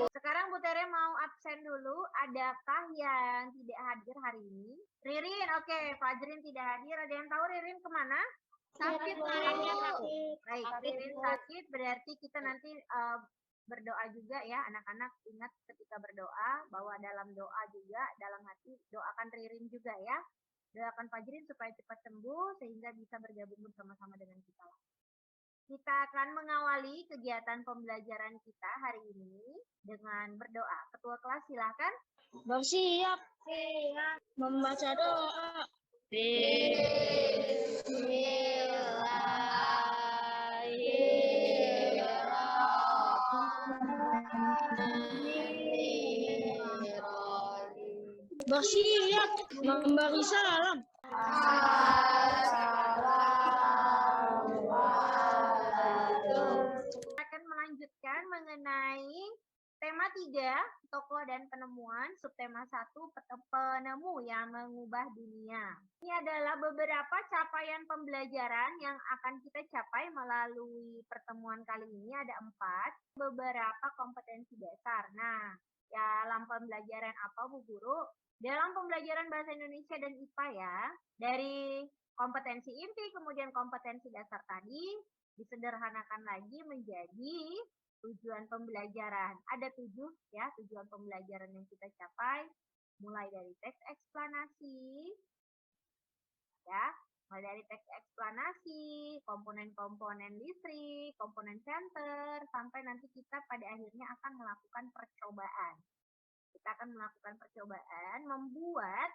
Sekarang Bu Tere mau absen dulu. Adakah yang tidak hadir hari ini? Ririn, oke. Fajrin tidak hadir. Ada yang tahu Ririn kemana? Sakit. Baik, Ririn sakit berarti kita nanti berdoa juga ya anak-anak. Ingat ketika berdoa bahwa dalam doa juga dalam hati doakan Ririn juga ya. Doakan Fajrin supaya cepat sembuh sehingga bisa bergabung bersama-sama dengan kita. Kita akan mengawali kegiatan pembelajaran kita hari ini dengan berdoa. Ketua kelas silakan. Bersiap. Membaca doa. Bersiap. Memberi salam. Akan melanjutkan mengenai tema 3, tokoh dan penemuan, subtema 1, penemu yang mengubah dunia. Ini adalah beberapa capaian pembelajaran yang akan kita capai melalui pertemuan kali ini. Ada 4, beberapa kompetensi dasar. Nah, dalam pembelajaran apa Bu Guru? Dalam pembelajaran Bahasa Indonesia dan IPA ya, dari kompetensi inti kemudian kompetensi dasar tadi, disederhanakan lagi menjadi tujuan pembelajaran. Ada 7 ya tujuan pembelajaran yang kita capai, mulai dari teks eksplanasi, ya, mulai dari teks eksplanasi, komponen-komponen listrik, komponen center, sampai nanti kita pada akhirnya akan melakukan percobaan. Kita akan melakukan percobaan membuat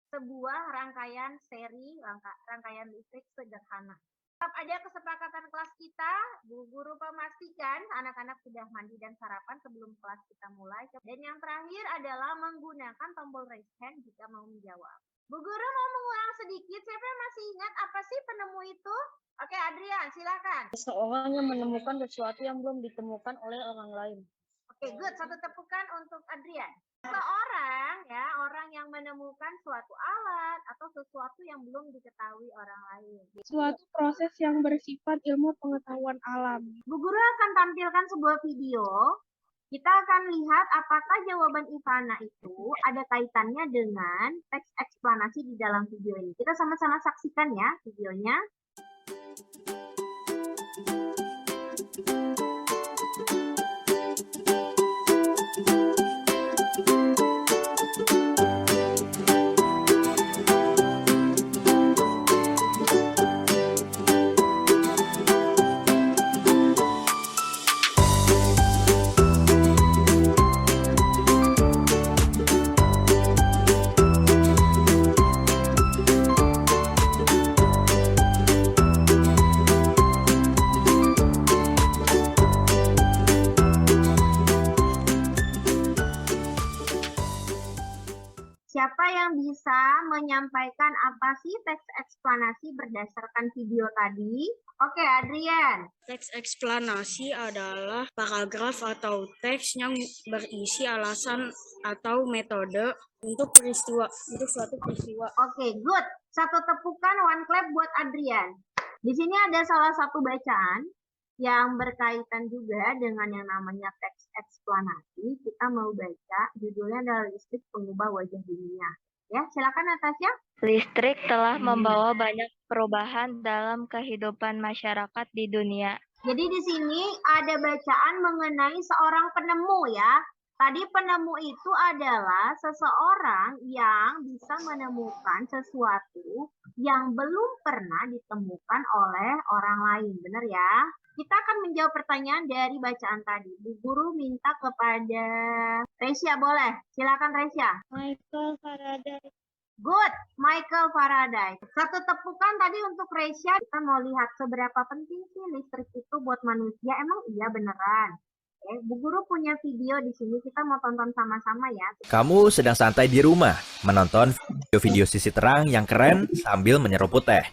sebuah rangkaian seri, rangkaian listrik sederhana. Tetap ada kesepakatan kelas kita, Bu Guru memastikan anak-anak sudah mandi dan sarapan sebelum kelas kita mulai. Dan yang terakhir adalah menggunakan tombol raise hand jika mau menjawab. Bu Guru mau mengulang sedikit, siapa yang masih ingat apa sih penemu itu? Oke, Adrian, silakan. Seseorang yang menemukan sesuatu yang belum ditemukan oleh orang lain. Oke, good. Satu tepukan untuk Adrian. Seorang ya, orang yang menemukan suatu alat atau sesuatu yang belum diketahui orang lain. Suatu proses yang bersifat ilmu pengetahuan alam. Bu Guru akan tampilkan sebuah video. Kita akan lihat apakah jawaban Ivana itu ada kaitannya dengan teks eksplanasi di dalam video ini. Kita sama-sama saksikan ya videonya. Siapa yang bisa menyampaikan apa sih teks eksplanasi berdasarkan video tadi? Oke, Adrian. Teks eksplanasi adalah paragraf atau teks yang berisi alasan atau metode untuk suatu peristiwa. Oke, good. Satu tepukan, one clap buat Adrian. Di sini ada salah satu bacaan yang berkaitan juga dengan yang namanya teks eksplanasi. Kita mau baca, judulnya adalah listrik pengubah wajah dunia. Ya, silakan Natasha. Listrik telah membawa banyak perubahan dalam kehidupan masyarakat di dunia. Jadi di sini ada bacaan mengenai seorang penemu ya. Tadi penemu itu adalah seseorang yang bisa menemukan sesuatu yang belum pernah ditemukan oleh orang lain. Benar ya? Kita akan menjawab pertanyaan dari bacaan tadi. Bu Guru minta kepada Resya, boleh? Silakan Resya. Michael Faraday. Good, Michael Faraday. Satu tepukan tadi untuk Resya. Kita mau lihat seberapa penting sih listrik itu buat manusia. Emang iya beneran? Oke, Bu Guru punya video di sini. Kita mau tonton sama-sama ya. Kamu sedang santai di rumah, menonton video-video sisi terang yang keren sambil menyeruput teh.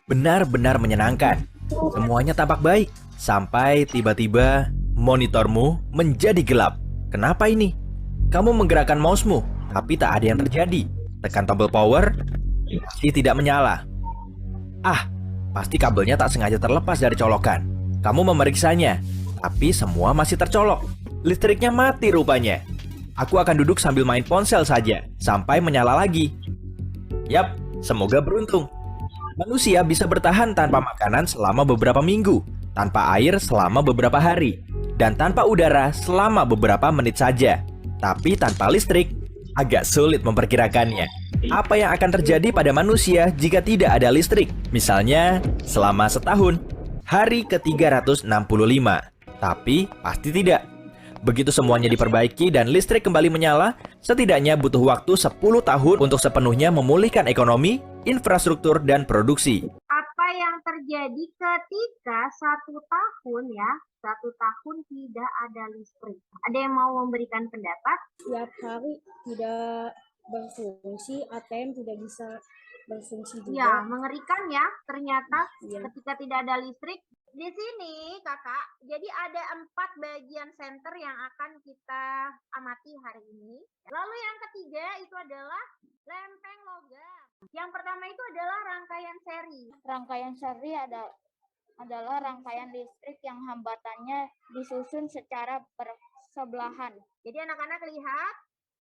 Benar-benar menyenangkan. Semuanya tampak baik. Sampai tiba-tiba monitormu menjadi gelap. Kenapa ini? Kamu menggerakkan mousemu, tapi tak ada yang terjadi. Tekan tombol power, pasti tidak menyala. Pasti kabelnya tak sengaja terlepas dari colokan. Kamu memeriksanya, tapi semua masih tercolok. Listriknya mati rupanya. Aku akan duduk sambil main ponsel saja, sampai menyala lagi. Yap, semoga beruntung. Manusia bisa bertahan tanpa makanan selama beberapa minggu, tanpa air selama beberapa hari, dan tanpa udara selama beberapa menit saja. Tapi tanpa listrik, agak sulit memperkirakannya. Apa yang akan terjadi pada manusia jika tidak ada listrik? Misalnya, selama setahun, hari ke-365. Tapi pasti tidak. Begitu semuanya diperbaiki dan listrik kembali menyala, setidaknya butuh waktu 10 tahun untuk sepenuhnya memulihkan ekonomi, infrastruktur, dan produksi. Apa yang terjadi ketika 1 tahun tidak ada listrik? Ada yang mau memberikan pendapat? Tiap hari tidak berfungsi, ATM tidak bisa berfungsi juga. Ya, mengerikan ya. Ternyata Iya. ketika tidak ada listrik. Di sini, Kakak, jadi ada 4 bagian senter yang akan kita amati hari ini. Lalu yang ketiga itu adalah lempeng logam. Yang pertama itu adalah rangkaian seri. Rangkaian seri adalah rangkaian listrik yang hambatannya disusun secara bersebelahan. Jadi anak-anak lihat,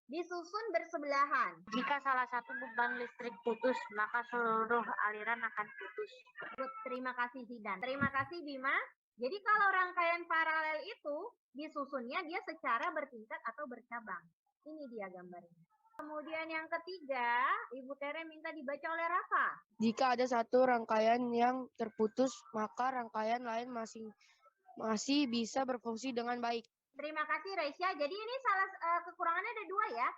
disusun bersebelahan. Jika salah satu beban listrik putus, maka seluruh aliran akan putus. Good. Terima kasih Zidan. Terima kasih Bima. Jadi kalau rangkaian paralel itu disusunnya dia secara bertingkat atau bercabang. Ini dia gambarnya. Kemudian yang ketiga, Ibu Tere minta dibaca oleh Rafa. Jika ada satu rangkaian yang terputus, maka rangkaian lain masih bisa berfungsi dengan baik. Terima kasih Reisya. Jadi ini kekurangannya ada 2 ya.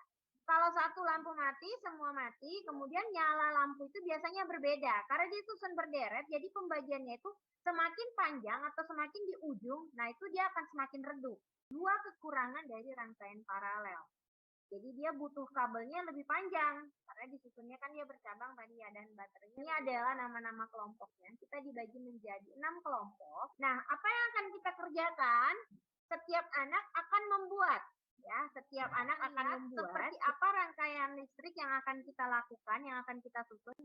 Kalau satu lampu mati, semua mati, kemudian nyala lampu itu biasanya berbeda. Karena disusun berderet, jadi pembagiannya itu semakin panjang atau semakin di ujung, nah itu dia akan semakin redup. 2 kekurangan dari rangkaian paralel. Jadi dia butuh kabelnya lebih panjang, karena disusunnya kan dia bercabang tadi ya, dan baterainya. Ini adalah nama-nama kelompoknya. Kita dibagi menjadi 6 kelompok. Nah, apa yang akan kita kerjakan? Setiap anak akan membuat. Ya, setiap anak akan membuat seperti apa rangkaian listrik yang akan kita lakukan, yang akan kita susun.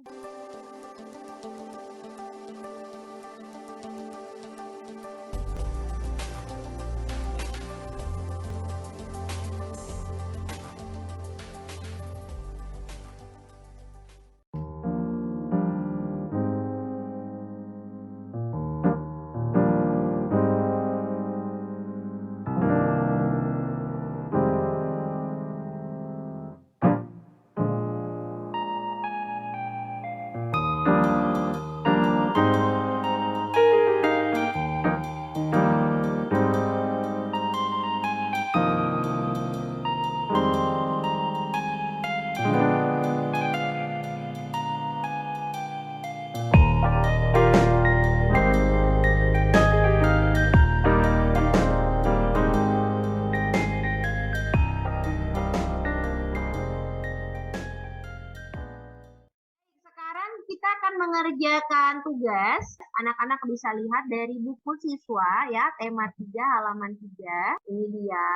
Mengerjakan tugas, anak-anak bisa lihat dari buku siswa ya, tema 3 halaman 3. Ini dia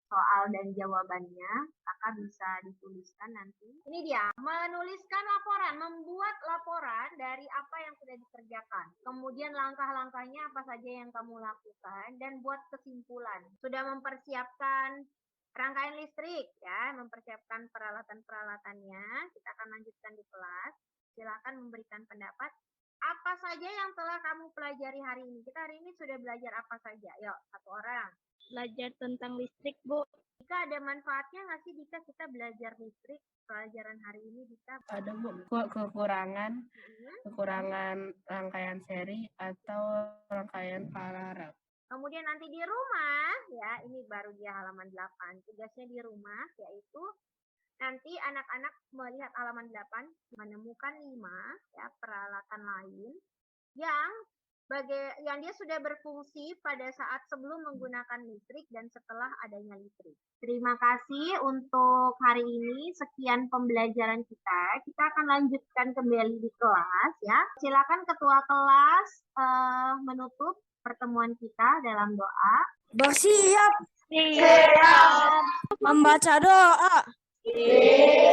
soal dan jawabannya. Kakak bisa dituliskan nanti. Ini dia, menuliskan laporan, membuat laporan dari apa yang sudah dikerjakan. Kemudian langkah-langkahnya apa saja yang kamu lakukan dan buat kesimpulan. Sudah mempersiapkan rangkaian listrik ya, mempersiapkan peralatan-peralatannya. Kita akan lanjutkan di kelas. Silakan memberikan pendapat. Apa saja yang telah kamu pelajari hari ini? Kita hari ini sudah belajar apa saja? Yuk, satu orang. Belajar tentang listrik, Bu. Dika, ada manfaatnya nggak sih Dika kita belajar listrik? Pelajaran hari ini Dika? Ada kekurangan rangkaian seri atau rangkaian paralel. Kemudian nanti di rumah, ya ini baru dia halaman 8. Tugasnya di rumah, yaitu nanti anak-anak melihat halaman 8, menemukan 5 ya, peralatan lain yang dia sudah berfungsi pada saat sebelum menggunakan listrik dan setelah adanya listrik. Terima kasih untuk hari ini. Sekian pembelajaran kita. Kita akan lanjutkan kembali di kelas ya. Silakan ketua kelas menutup pertemuan kita dalam doa. Bersiap. Siap. Membaca doa. Siap.